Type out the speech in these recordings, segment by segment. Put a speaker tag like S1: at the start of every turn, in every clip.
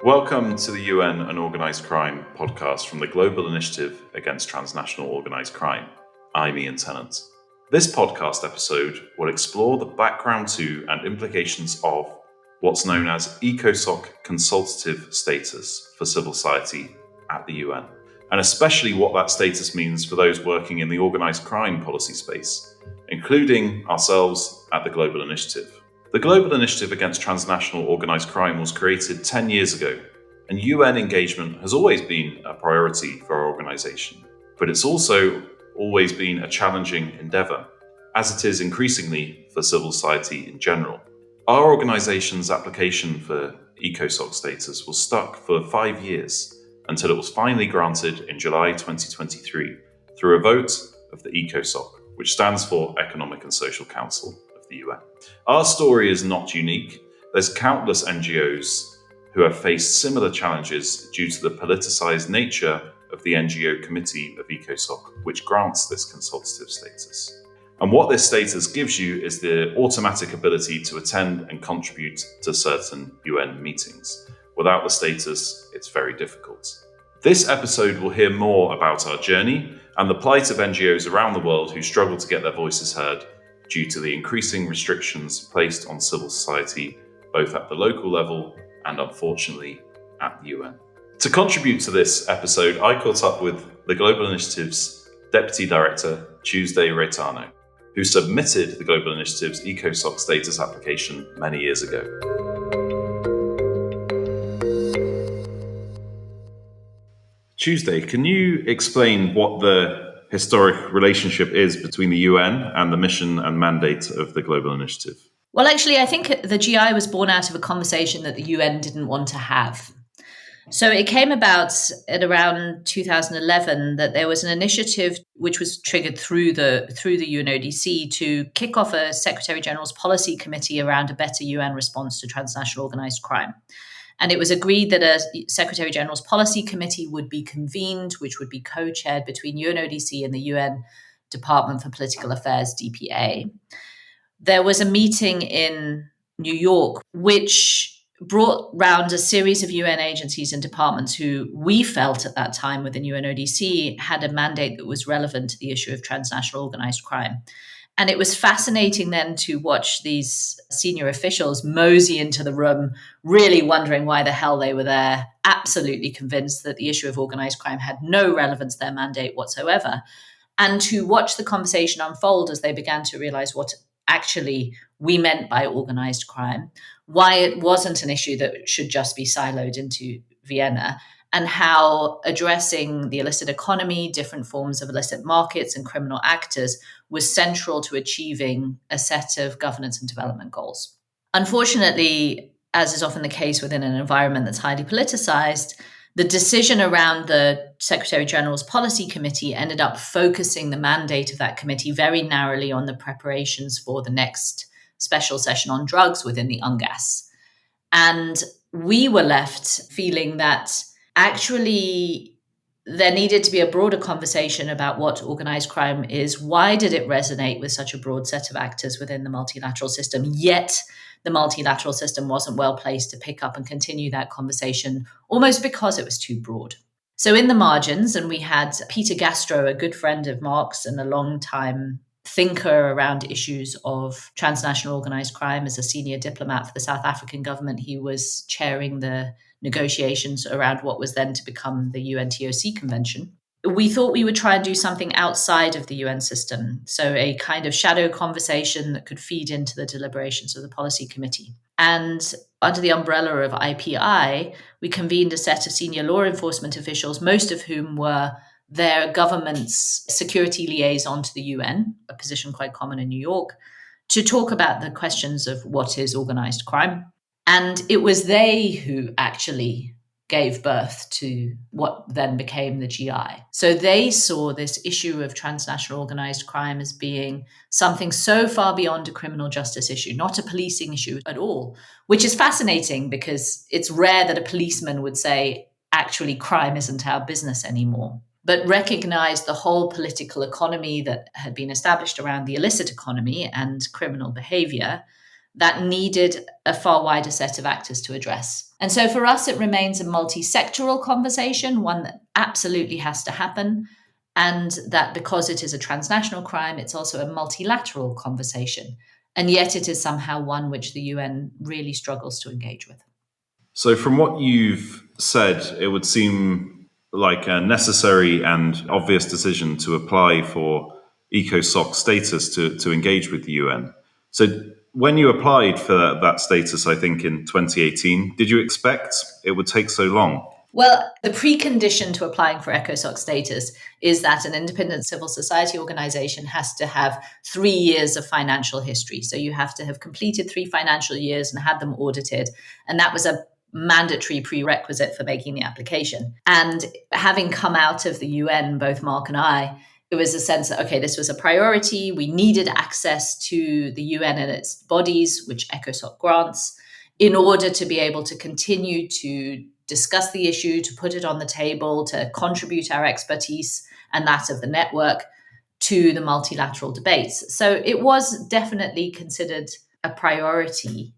S1: Welcome to the UN and Organised Crime podcast from the Global Initiative Against Transnational Organised Crime. I'm Ian Tennant. This podcast episode will explore the background to and implications of what's known as ECOSOC consultative status for civil society at the UN, and especially what that status means for those working in the organised crime policy space, including ourselves at the Global Initiative. The Global Initiative Against Transnational Organised Crime was created 10 years ago, and UN engagement has always been a priority for our organisation. But it's also always been a challenging endeavour, as it is increasingly for civil society in general. Our organisation's application for ECOSOC status was stuck for 5 years until it was finally granted in July 2023 through a vote of the ECOSOC, which stands for Economic and Social Council of the UN. Our story is not unique. There's countless NGOs who have faced similar challenges due to the politicised nature of the NGO committee of ECOSOC, which grants this consultative status. And what this status gives you is the automatic ability to attend and contribute to certain UN meetings. Without the status, it's very difficult. This episode will hear more about our journey and the plight of NGOs around the world who struggle to get their voices heard due to the increasing restrictions placed on civil society, both at the local level and, unfortunately, at the UN. To contribute to this episode, I caught up with the Global Initiative's Deputy Director, Tuesday Reitano, who submitted the Global Initiative's ECOSOC status application many years ago. Tuesday, can you explain what the historic relationship is between the UN and the mission and mandate of the Global Initiative?
S2: Well, actually, I think the GI was born out of a conversation that the UN didn't want to have. So it came about at around 2011 that there was an initiative which was triggered through the UNODC to kick off a Secretary General's policy committee around a better UN response to transnational organised crime. And it was agreed that a Secretary General's policy committee would be convened, which would be co-chaired between UNODC and the UN Department for Political Affairs, DPA. There was a meeting in New York which brought round a series of UN agencies and departments who we felt at that time within UNODC had a mandate that was relevant to the issue of transnational organised crime. And it was fascinating then to watch these senior officials mosey into the room, really wondering why the hell they were there, absolutely convinced that the issue of organised crime had no relevance to their mandate whatsoever. And to watch the conversation unfold as they began to realise what actually we meant by organised crime, why it wasn't an issue that should just be siloed into Vienna, and how addressing the illicit economy, different forms of illicit markets and criminal actors was central to achieving a set of governance and development goals. Unfortunately, as is often the case within an environment that's highly politicized, the decision around the Secretary General's Policy Committee ended up focusing the mandate of that committee very narrowly on the preparations for the next special session on drugs within the UNGAS. And we were left feeling that actually there needed to be a broader conversation about what organized crime is. Why did it resonate with such a broad set of actors within the multilateral system? Yet the multilateral system wasn't well placed to pick up and continue that conversation, almost because it was too broad. So in the margins, and we had Peter Gastro, a good friend of Mark's and a long-time thinker around issues of transnational organized crime as a senior diplomat for the South African government. He was chairing the negotiations around what was then to become the UNTOC convention. We thought we would try and do something outside of the UN system, so a kind of shadow conversation that could feed into the deliberations of the policy committee. And under the umbrella of IPI, we convened a set of senior law enforcement officials, most of whom were their government's security liaison to the UN, a position quite common in New York, to talk about the questions of what is organized crime. And it was they who actually gave birth to what then became the GI. So they saw this issue of transnational organized crime as being something so far beyond a criminal justice issue, not a policing issue at all, which is fascinating because it's rare that a policeman would say, actually, crime isn't our business anymore, but recognized the whole political economy that had been established around the illicit economy and criminal behavior that needed a far wider set of actors to address. And so for us, it remains a multi-sectoral conversation, one that absolutely has to happen. And that because it is a transnational crime, it's also a multilateral conversation. And yet it is somehow one which the UN really struggles to engage with.
S1: So, from what you've said, it would seem like a necessary and obvious decision to apply for ECOSOC status to engage with the UN. So, when you applied for that status, I think in 2018, did you expect it would take so long?
S2: Well, the precondition to applying for ECOSOC status is that an independent civil society organization has to have 3 years of financial history. So you have to have completed 3 financial years and had them audited. And that was a mandatory prerequisite for making the application. And having come out of the UN, both Mark and I, it was a sense that, okay, this was a priority. We needed access to the UN and its bodies, which ECOSOC grants, in order to be able to continue to discuss the issue, to put it on the table, to contribute our expertise and that of the network to the multilateral debates. So it was definitely considered a priority.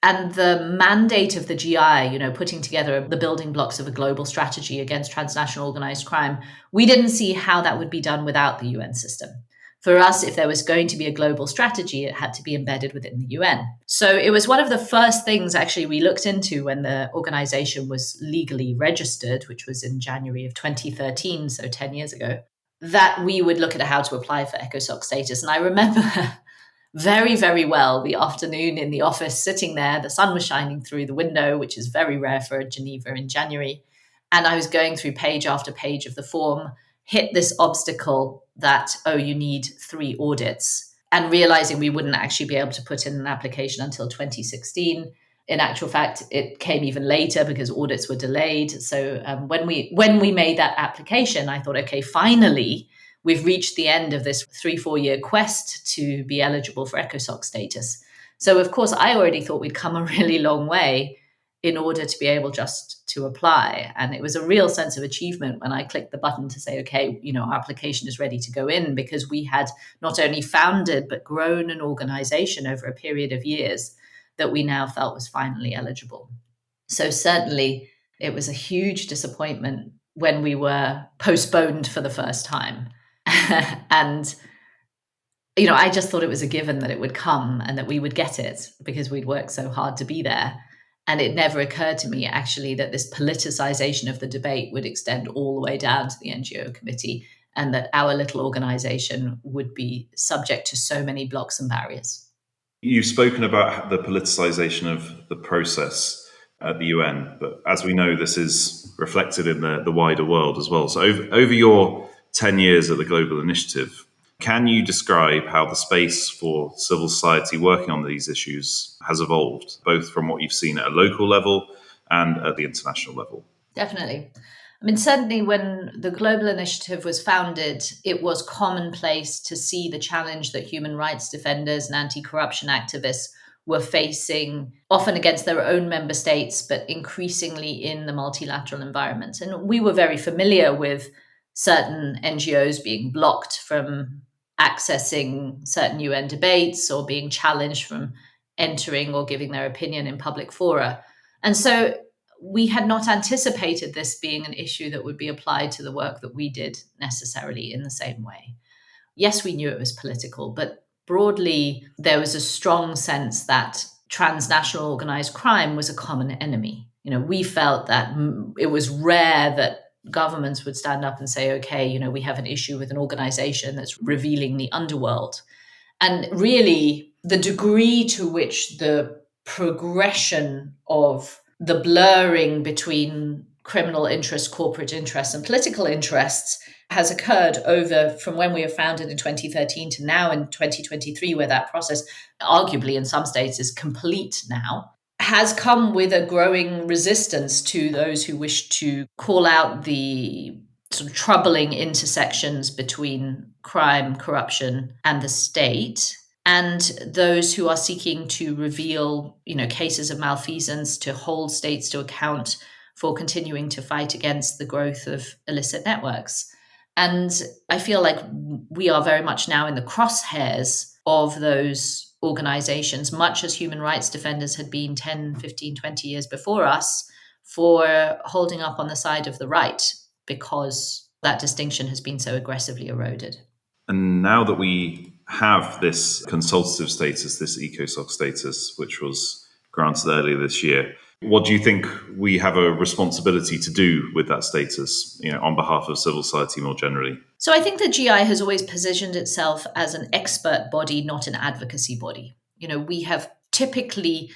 S2: And the mandate of the GI, putting together the building blocks of a global strategy against transnational organized crime, we didn't see how that would be done without the UN system. For us, if there was going to be a global strategy, it had to be embedded within the UN. So it was one of the first things actually we looked into when the organization was legally registered, which was in January of 2013, so 10 years ago, that we would look at how to apply for ECOSOC status. And I remember very, very well the afternoon in the office sitting there. The sun was shining through the window, which is very rare for Geneva in January. And I was going through page after page of the form, hit this obstacle that, you need 3 audits, and realizing we wouldn't actually be able to put in an application until 2016. In actual fact, it came even later because audits were delayed. So when we made that application, I thought, okay, finally, we've reached the end of this 3-4 year quest to be eligible for ECOSOC status. So of course, I already thought we'd come a really long way in order to be able just to apply. And it was a real sense of achievement when I clicked the button to say, okay, our application is ready to go in, because we had not only founded, but grown an organization over a period of years that we now felt was finally eligible. So certainly it was a huge disappointment when we were postponed for the first time. And I just thought it was a given that it would come and that we would get it because we'd worked so hard to be there. And it never occurred to me, actually, that this politicization of the debate would extend all the way down to the NGO committee, and that our little organization would be subject to so many blocks and barriers.
S1: You've spoken about the politicization of the process at the UN, but as we know, this is reflected in the wider world as well. So over your 10 years at the Global Initiative, can you describe how the space for civil society working on these issues has evolved, both from what you've seen at a local level and at the international level?
S2: Definitely. Certainly when the Global Initiative was founded, it was commonplace to see the challenge that human rights defenders and anti-corruption activists were facing, often against their own member states, but increasingly in the multilateral environment. And we were very familiar with certain NGOs being blocked from accessing certain UN debates or being challenged from entering or giving their opinion in public fora. And so we had not anticipated this being an issue that would be applied to the work that we did necessarily in the same way. Yes, we knew it was political, but broadly, there was a strong sense that transnational organized crime was a common enemy. We felt that it was rare that governments would stand up and say, okay, we have an issue with an organization that's revealing the underworld. And really, the degree to which the progression of the blurring between criminal interests, corporate interests, and political interests has occurred over from when we were founded in 2013 to now in 2023, where that process, arguably in some states, is complete now, has come with a growing resistance to those who wish to call out the sort of troubling intersections between crime, corruption, and the state, and those who are seeking to reveal, cases of malfeasance, to hold states to account for continuing to fight against the growth of illicit networks. And I feel like we are very much now in the crosshairs of those organizations, much as human rights defenders had been 10, 15, 20 years before us, for holding up on the side of the right, because that distinction has been so aggressively eroded.
S1: And now that we have this consultative status, this ECOSOC status, which was granted earlier this year, what do you think we have a responsibility to do with that status, on behalf of civil society more generally?
S2: So I think the GI has always positioned itself as an expert body, not an advocacy body. We have typically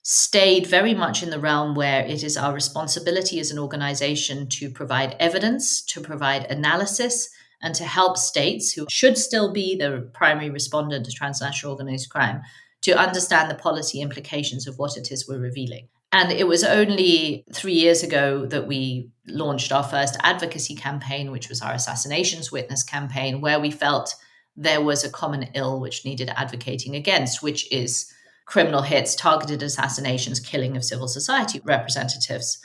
S2: stayed very much in the realm where it is our responsibility as an organization to provide evidence, to provide analysis, and to help states, who should still be the primary respondent to transnational organized crime, to understand the policy implications of what it is we're revealing. And it was only 3 years ago that we launched our first advocacy campaign, which was our Assassinations Witness campaign, where we felt there was a common ill which needed advocating against, which is criminal hits, targeted assassinations, killing of civil society representatives.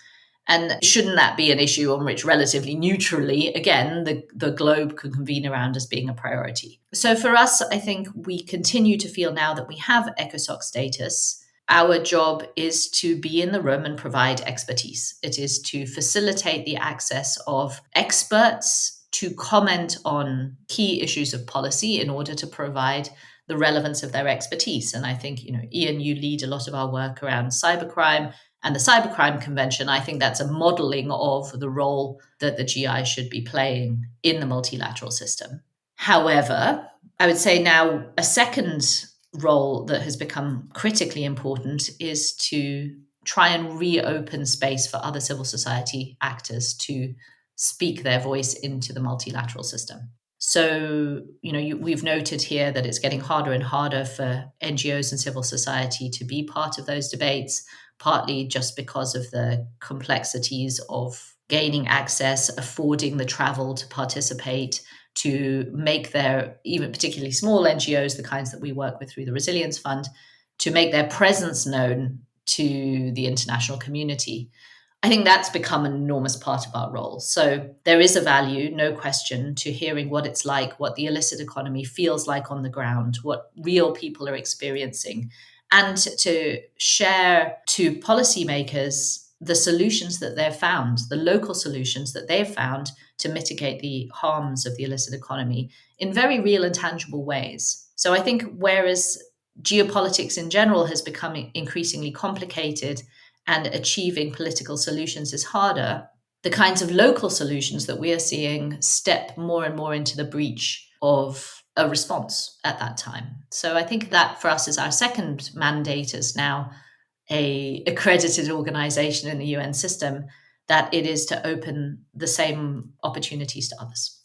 S2: And shouldn't that be an issue on which relatively neutrally, again, the globe can convene around as being a priority? So for us, I think we continue to feel now that we have ECOSOC status, our job is to be in the room and provide expertise. It is to facilitate the access of experts to comment on key issues of policy in order to provide the relevance of their expertise. And I think, Ian, you lead a lot of our work around cybercrime and the Cybercrime Convention. I think that's a modeling of the role that the GI should be playing in the multilateral system. However, I would say now a second role that has become critically important is to try and reopen space for other civil society actors to speak their voice into the multilateral system. So, we've noted here that it's getting harder and harder for NGOs and civil society to be part of those debates, partly just because of the complexities of gaining access, affording the travel to participate, to make their, even particularly small NGOs, the kinds that we work with through the Resilience Fund, to make their presence known to the international community. I think that's become an enormous part of our role. So there is a value, no question, to hearing what it's like, what the illicit economy feels like on the ground, what real people are experiencing, and to share to policymakers the solutions that they've found, the local solutions that they've found to mitigate the harms of the illicit economy in very real and tangible ways. So I think whereas geopolitics in general has become increasingly complicated and achieving political solutions is harder, the kinds of local solutions that we are seeing step more and more into the breach of a response at that time. So I think that for us is our second mandate as now a accredited organization in the UN system, that it is to open the same opportunities to others.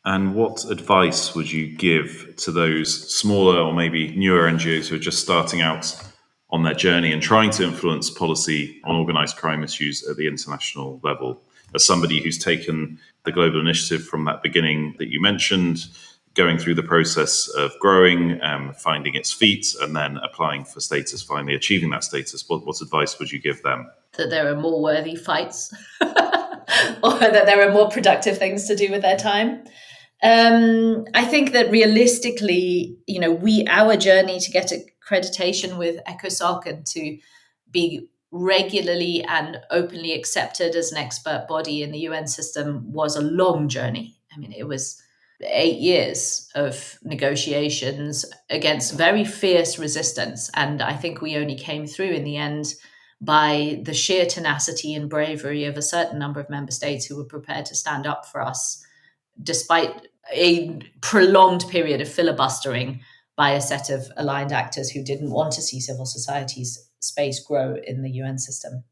S1: And what advice would you give to those smaller or maybe newer NGOs who are just starting out on their journey and trying to influence policy on organized crime issues at the international level? As somebody who's taken the global initiative from that beginning that you mentioned, going through the process of growing, finding its feet, and then applying for status, finally achieving that status, what advice would you give them?
S2: That there are more worthy fights or that there are more productive things to do with their time. I think that realistically, our journey to get accreditation with ECOSOC and to be regularly and openly accepted as an expert body in the UN system was a long journey. I mean, it was 8 years of negotiations against very fierce resistance. And I think we only came through in the end by the sheer tenacity and bravery of a certain number of member states who were prepared to stand up for us, despite a prolonged period of filibustering by a set of aligned actors who didn't want to see civil society's space grow in the UN system.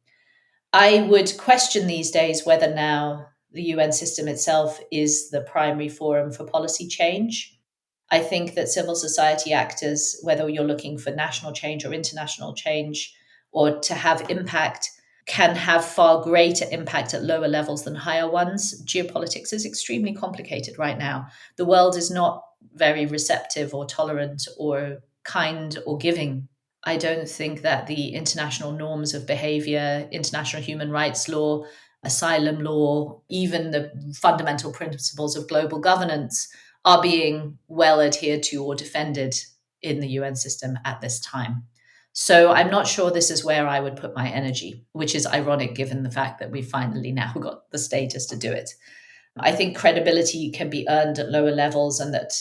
S2: I would question these days whether now the UN system itself is the primary forum for policy change. I think that civil society actors, whether you're looking for national change or international change or to have impact, can have far greater impact at lower levels than higher ones. Geopolitics is extremely complicated right now. The world is not very receptive or tolerant or kind or giving. I don't think that the international norms of behavior, international human rights law, asylum law, even the fundamental principles of global governance are being well adhered to or defended in the UN system at this time. So I'm not sure this is where I would put my energy, which is ironic given the fact that we finally now got the status to do it. I think credibility can be earned at lower levels and that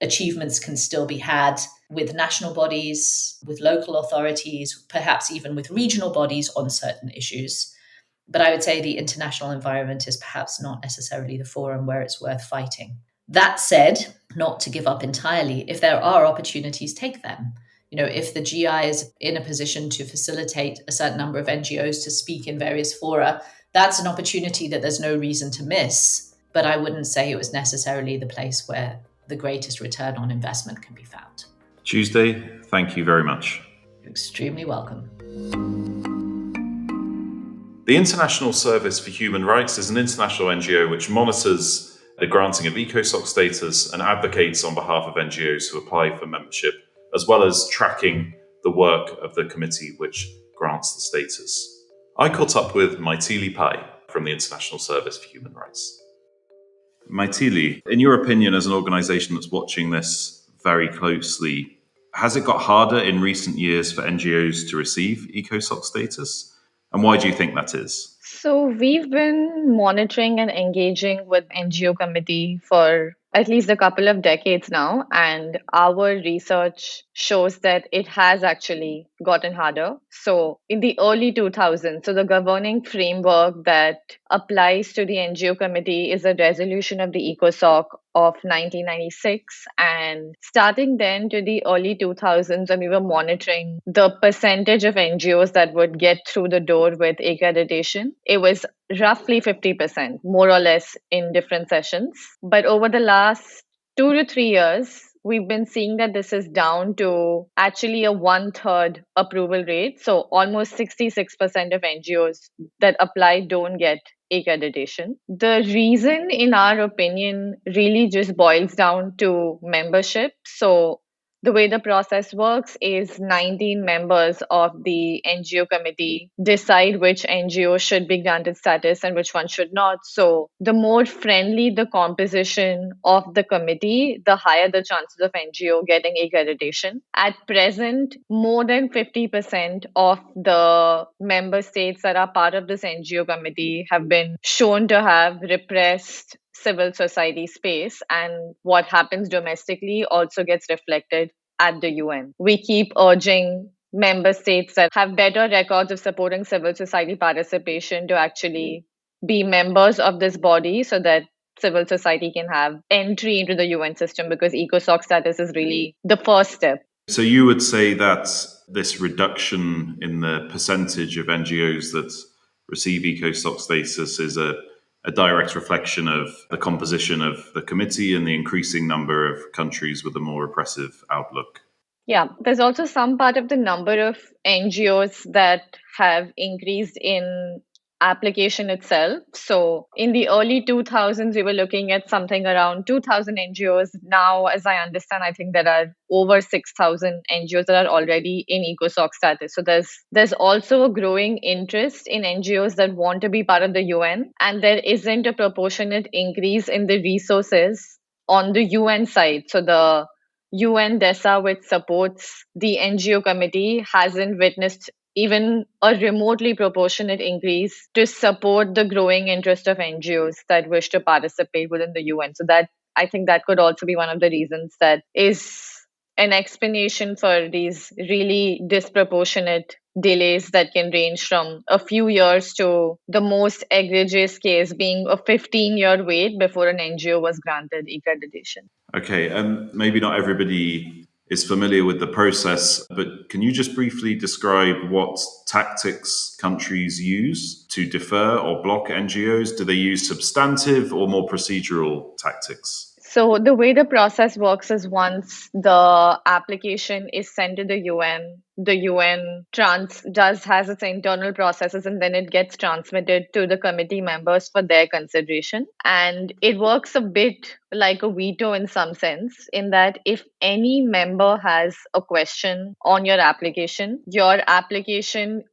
S2: achievements can still be had with national bodies, with local authorities, perhaps even with regional bodies on certain issues. But I would say the international environment is perhaps not necessarily the forum where it's worth fighting. That said, not to give up entirely, if there are opportunities, take them. If the GI is in a position to facilitate a certain number of NGOs to speak in various fora, that's an opportunity that there's no reason to miss. But I wouldn't say it was necessarily the place where the greatest return on investment can be found.
S1: Tuesday, thank you very much.
S2: You're extremely welcome.
S1: The International Service for Human Rights is an international NGO which monitors the granting of ECOSOC status and advocates on behalf of NGOs who apply for membership, as well as tracking the work of the committee which grants the status. I caught up with Maithili Pai from the International Service for Human Rights. Maithili, in your opinion, as an organisation that's watching this very closely, has it got harder in recent years for NGOs to receive ECOSOC status? And why do you think that is?
S3: So we've been monitoring and engaging with NGO committee for at least a couple of decades now, and our research shows that it has actually gotten harder. So in the early 2000s, so the governing framework that applies to the NGO committee is a resolution of the ECOSOC of 1996, and starting then to the early 2000s, when we were monitoring the percentage of NGOs that would get through the door with accreditation, it was roughly 50%, more or less, in different sessions. But over the last 2 to 3 years, we've been seeing that this is down to actually a 1/3 approval rate. So almost 66% of NGOs that apply don't get accreditation. The reason, in our opinion, really just boils down to membership. So the way the process works is 19 members of the NGO committee decide which NGO should be granted status and which one should not. So the more friendly the composition of the committee, the higher the chances of NGO getting accreditation. At present, more than 50% of the member states that are part of this NGO committee have been shown to have repressed civil society space, and what happens domestically also gets reflected at the UN. We keep urging member states that have better records of supporting civil society participation to actually be members of this body so that civil society can have entry into the UN system, because ECOSOC status is really the first step.
S1: So you would say that this reduction in the percentage of NGOs that receive ECOSOC status is a direct reflection of the composition of the committee and the increasing number of countries with a more repressive outlook?
S3: Yeah, there's also some part of the number of NGOs that have increased in application itself. So in the early 2000s, we were looking at something around 2,000 NGOs. Now, as I understand, I think there are over 6,000 NGOs that are already in ECOSOC status. So there's also a growing interest in NGOs that want to be part of the UN, and there isn't a proportionate increase in the resources on the UN side. So the UN DESA, which supports the NGO committee, hasn't witnessed even a remotely proportionate increase to support the growing interest of NGOs that wish to participate within the UN. So that, I think, that could also be one of the reasons that is an explanation for these really disproportionate delays that can range from a few years to the most egregious case being a 15-year wait before an NGO was granted accreditation.
S1: Okay, and maybe not everybody is familiar with the process, but can you just briefly describe what tactics countries use to defer or block NGOs? Do they use substantive or more procedural tactics?
S3: So the way the process works is once the application is sent to the UN, the UN has its internal processes, and then it gets transmitted to the committee members for their consideration. And it works a bit like a veto in some sense, in that if any member has a question on your application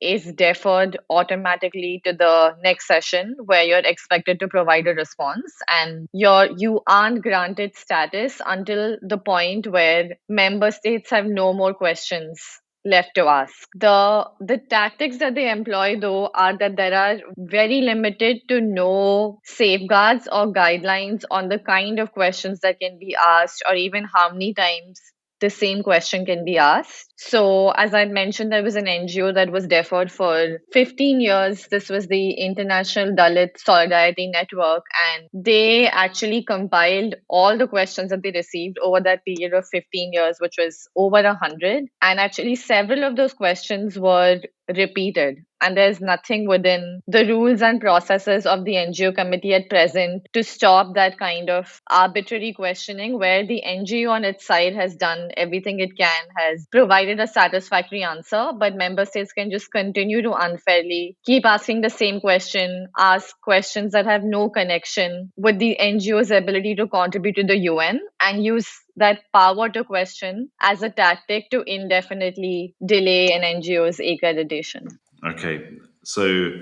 S3: is deferred automatically to the next session where you're expected to provide a response, and you aren't granted status until the point where member states have no more questions left to ask. The tactics that they employ though are that there are very limited to no safeguards or guidelines on the kind of questions that can be asked or even how many times the same question can be asked. So, as I mentioned, there was an NGO that was deferred for 15 years. This was the International Dalit Solidarity Network, and they actually compiled all the questions that they received over that period of 15 years, which was over 100. And actually, several of those questions were repeated. And there's nothing within the rules and processes of the NGO committee at present to stop that kind of arbitrary questioning, where the NGO on its side has done everything it can, has provided a satisfactory answer, but member states can just continue to unfairly keep asking the same question, ask questions that have no connection with the NGO's ability to contribute to the UN, and use that power to question as a tactic to indefinitely delay an NGO's accreditation.
S1: Okay, so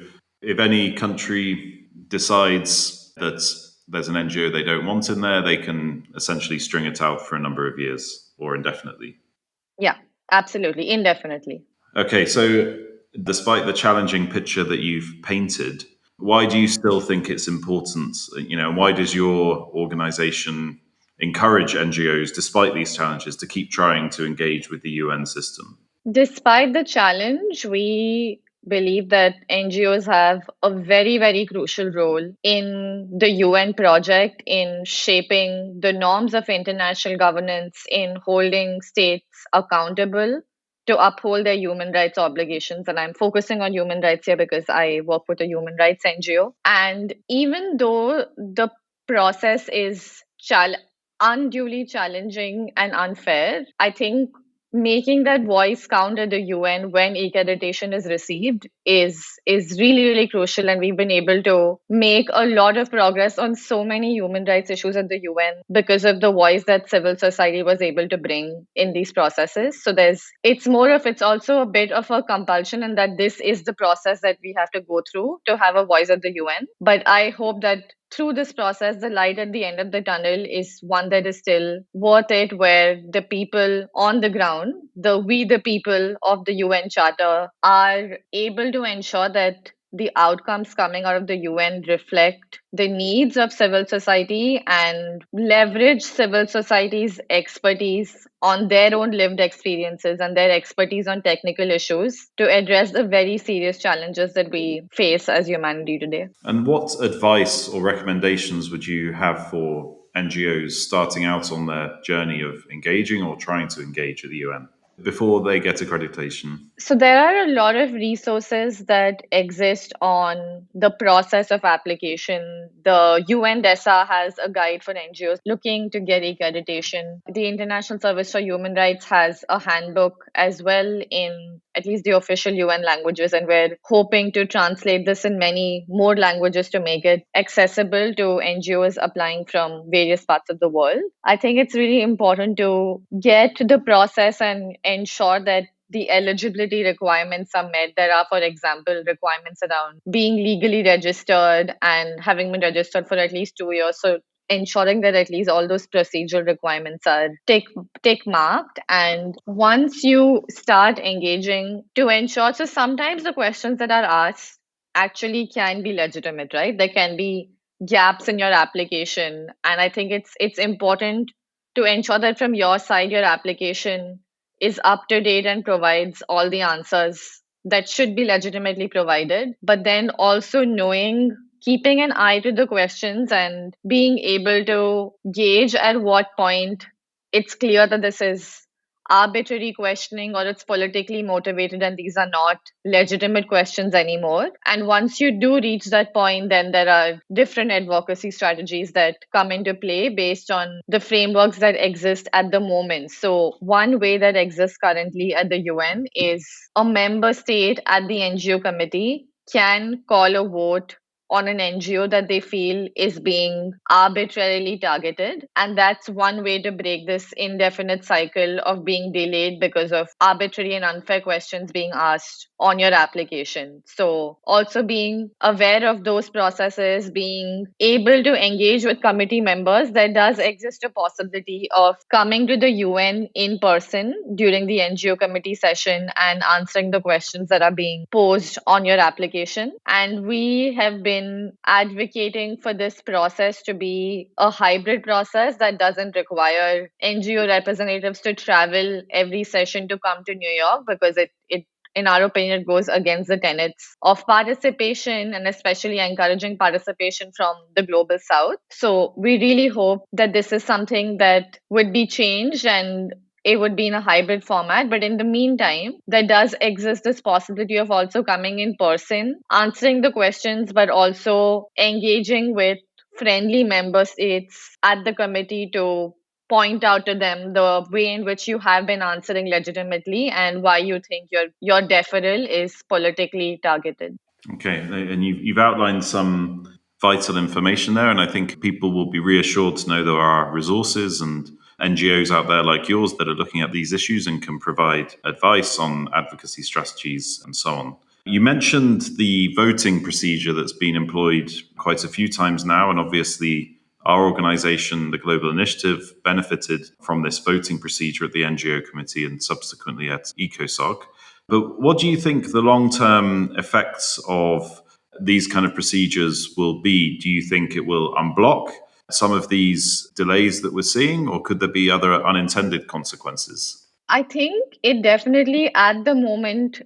S1: if any country decides that there's an NGO they don't want in there, they can essentially string it out for a number of years or indefinitely.
S3: Yeah, absolutely, indefinitely.
S1: Okay, so despite the challenging picture that you've painted, why do you still think it's important? Why does your organization encourage NGOs, despite these challenges, to keep trying to engage with the UN system?
S3: Despite the challenge, we believe that NGOs have a very, very crucial role in the UN project, in shaping the norms of international governance, in holding states accountable to uphold their human rights obligations. And I'm focusing on human rights here because I work with a human rights NGO. And even though the process is unduly challenging and unfair, I think making that voice count at the UN when accreditation is received is really, really crucial. And we've been able to make a lot of progress on so many human rights issues at the UN because of the voice that civil society was able to bring in these processes. So it's also a bit of a compulsion, and that this is the process that we have to go through to have a voice at the UN. But I hope that through this process, the light at the end of the tunnel is one that is still worth it, where the people on the ground, the people of the UN Charter, are able to ensure that the outcomes coming out of the UN reflect the needs of civil society and leverage civil society's expertise on their own lived experiences and their expertise on technical issues to address the very serious challenges that we face as humanity today.
S1: And what advice or recommendations would you have for NGOs starting out on their journey of engaging or trying to engage with the UN before they get accreditation?
S3: So there are a lot of resources that exist on the process of application. The UNDESA has a guide for NGOs looking to get accreditation. The International Service for Human Rights has a handbook as well, in at least the official UN languages, and we're hoping to translate this in many more languages to make it accessible to NGOs applying from various parts of the world. I think it's really important to get the process and ensure that the eligibility requirements are met. There are, for example, requirements around being legally registered and having been registered for at least 2 years. So ensuring that at least all those procedural requirements are tick marked. And once you start engaging, to ensure, so sometimes the questions that are asked actually can be legitimate, right? There can be gaps in your application. And I think it's important to ensure that from your side, your application is up to date and provides all the answers that should be legitimately provided. But then also keeping an eye to the questions and being able to gauge at what point it's clear that this is arbitrary questioning or it's politically motivated and these are not legitimate questions anymore. And once you do reach that point, then there are different advocacy strategies that come into play based on the frameworks that exist at the moment. So one way that exists currently at the UN is a member state at the NGO committee can call a vote on an NGO that they feel is being arbitrarily targeted. And that's one way to break this indefinite cycle of being delayed because of arbitrary and unfair questions being asked on your application. So, also being aware of those processes, being able to engage with committee members, there does exist a possibility of coming to the UN in person during the NGO committee session and answering the questions that are being posed on your application. And we have been advocating for this process to be a hybrid process that doesn't require NGO representatives to travel every session to come to New York because it in our opinion, it goes against the tenets of participation and especially encouraging participation from the global south. So we really hope that this is something that would be changed and it would be in a hybrid format. But in the meantime, there does exist this possibility of also coming in person, answering the questions, but also engaging with friendly member states at the committee to point out to them the way in which you have been answering legitimately and why you think your deferral is politically targeted.
S1: Okay, and you've outlined some vital information there, and I think people will be reassured to know there are resources and NGOs out there like yours that are looking at these issues and can provide advice on advocacy strategies and so on. You mentioned the voting procedure that's been employed quite a few times now, and obviously our organization, the Global Initiative, benefited from this voting procedure at the NGO committee and subsequently at ECOSOC. But what do you think the long-term effects of these kind of procedures will be? Do you think it will unblock some of these delays that we're seeing, or could there be other unintended consequences?
S3: I think it definitely at the moment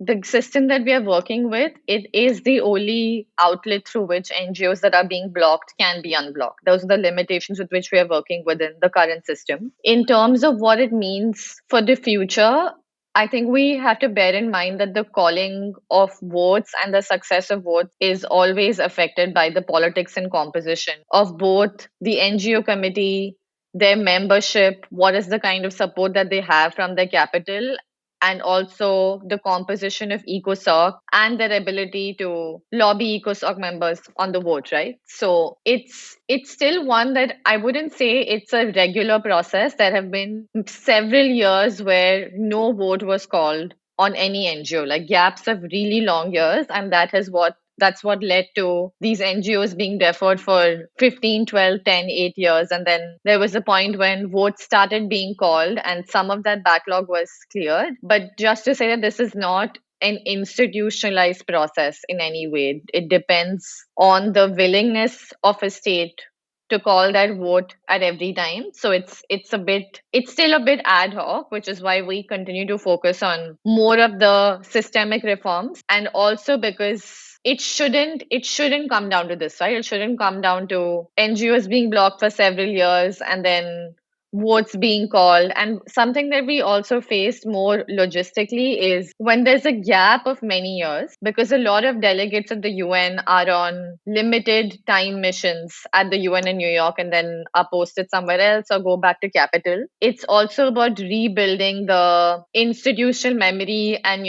S3: the system that we are working with, it is the only outlet through which NGOs that are being blocked can be unblocked. Those are the limitations with which we are working within the current system. In terms of what it means for the future, I think we have to bear in mind that the calling of votes and the success of votes is always affected by the politics and composition of both the NGO committee, their membership, what is the kind of support that they have from their capital, and also the composition of ECOSOC and their ability to lobby ECOSOC members on the vote, right? So it's still one that I wouldn't say it's a regular process. There have been several years where no vote was called on any NGO, like gaps of really long years, and that's what led to these NGOs being deferred for 15, 12, 10, 8 years. And then there was a point when votes started being called and some of that backlog was cleared. But just to say that this is not an institutionalized process in any way. It depends on the willingness of a state to call that vote at every time. So it's still a bit ad hoc, which is why we continue to focus on more of the systemic reforms, and also because it shouldn't come down to this, right? It shouldn't come down to NGOs being blocked for several years and then votes being called. And something that we also faced more logistically is when there's a gap of many years, because a lot of delegates at the UN are on limited time missions at the UN in New York and then are posted somewhere else or go back to capital. It's also about rebuilding the institutional memory and,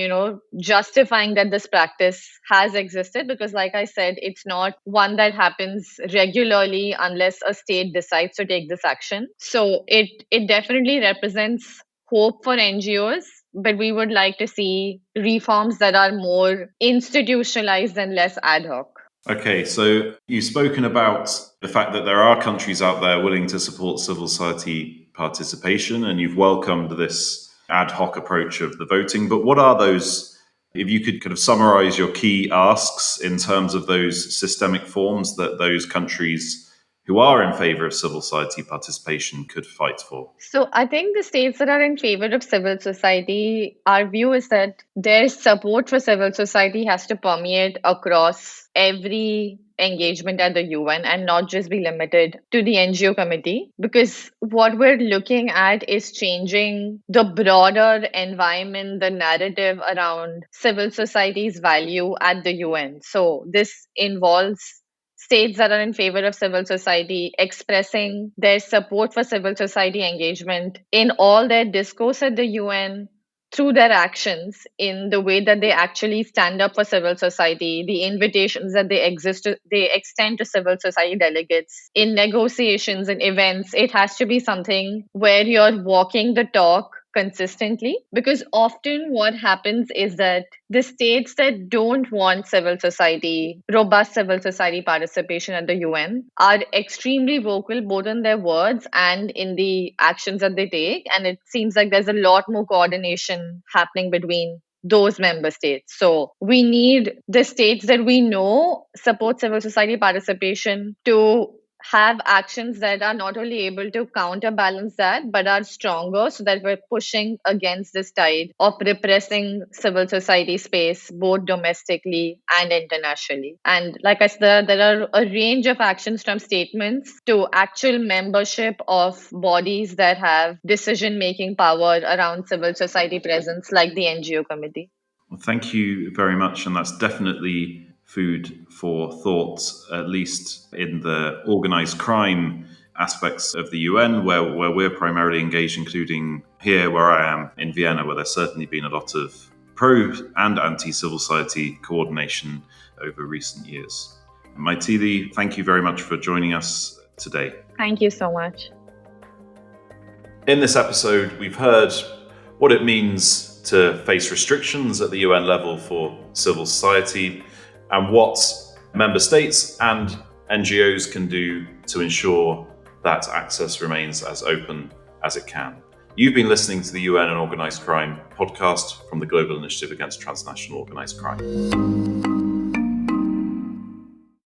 S3: justifying that this practice has existed, because like I said, it's not one that happens regularly unless a state decides to take this action. So it definitely represents hope for NGOs, but we would like to see reforms that are more institutionalized and less ad hoc.
S1: Okay, so you've spoken about the fact that there are countries out there willing to support civil society participation, and you've welcomed this ad hoc approach of the voting. But what are those, if you could kind of summarize your key asks in terms of those systemic forms that those countries who are in favour of civil society participation could fight for?
S3: So I think the states that are in favor of civil society, our view is that their support for civil society has to permeate across every engagement at the UN and not just be limited to the NGO committee, because what we're looking at is changing the broader environment, the narrative around civil society's value at the UN. So this involves states that are in favor of civil society expressing their support for civil society engagement in all their discourse at the UN, through their actions, in the way that they actually stand up for civil society, the invitations that they extend to civil society delegates in negotiations and events. It has to be something where you're walking the talk consistently, because often what happens is that the states that don't want robust civil society participation at the UN, are extremely vocal both in their words and in the actions that they take. And it seems like there's a lot more coordination happening between those member states. So we need the states that we know support civil society participation to have actions that are not only able to counterbalance that, but are stronger, so that we're pushing against this tide of repressing civil society space, both domestically and internationally. And like I said, there are a range of actions, from statements to actual membership of bodies that have decision-making power around civil society presence, like the NGO committee.
S1: Well, thank you very much. And that's definitely food for thought, at least in the organised crime aspects of the UN, where we're primarily engaged, including here where I am in Vienna, where there's certainly been a lot of pro and anti-civil society coordination over recent years. Maithili, thank you very much for joining us today.
S3: Thank you so much.
S1: In this episode, we've heard what it means to face restrictions at the UN level for civil society, and what member states and NGOs can do to ensure that access remains as open as it can. You've been listening to the UN and Organised Crime podcast from the Global Initiative Against Transnational Organised Crime.